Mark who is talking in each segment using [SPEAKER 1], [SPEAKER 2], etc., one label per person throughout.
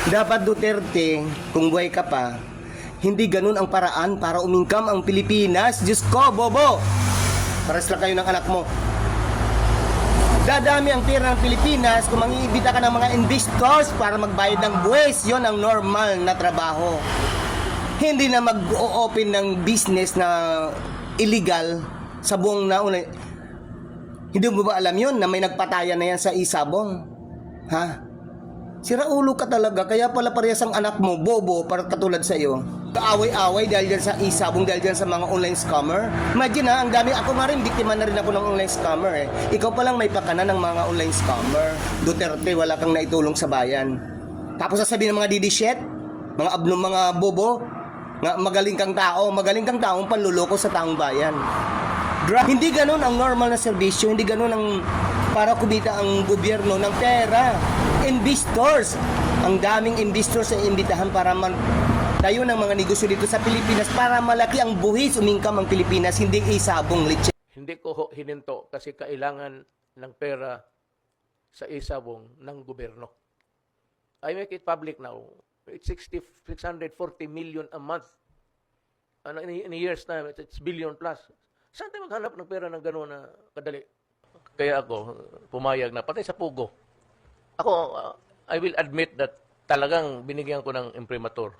[SPEAKER 1] Dapat Duterte, kung buhay ka pa, hindi ganun ang paraan para umingkam ang Pilipinas. Diyos ko, bobo! Pares lang kayo ng anak mo. Dadami ang pera ng Pilipinas kung mangiibita ka ng mga investors para magbayad ng buwis. Yon ang normal na trabaho. Hindi na mag-o-open ng business na illegal sa buong nauna. Hindi mo ba alam yon na may nagpatayan na yan sa Isabong? Ha? Sira ulo ka talaga, kaya pala parehas ang anak mo, bobo, para katulad sa iyo. Kaaway-away dahil dyan sa Isabong, dahil dyan sa mga online scammer. Imagine ha, ang dami, ako nga rin, biktima na rin ako ng online scammer eh. Ikaw pa lang may pakana ng mga online scammer. Duterte, wala kang naitulong sa bayan. Tapos sasabihin ng mga didishit, mga abno, mga bobo, nga magaling kang taong panluloko sa taong bayan. Hindi ganun ang normal na serbisyo, hindi ganun ang para kumita ang gobyerno ng pera. Investors, ang daming investors ay imbitahan para tayo ng mga negosyo dito sa Pilipinas para malaki ang buhis, umingkam ang Pilipinas, hindi Isabong litse.
[SPEAKER 2] Hindi ko hininto kasi kailangan ng pera sa Isabong ng gobyerno. I make it public now. It's 640 million a month. In a year's time, it's billion plus. Saan tayo maghanap ng pera ng gano'n na kadali? Kaya ako, pumayag na, pati sa Pugo. Ako, I will admit that talagang binigyan ko ng imprimatur.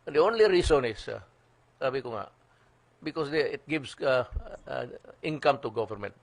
[SPEAKER 2] And the only reason is, sabi ko nga, because it gives income to government.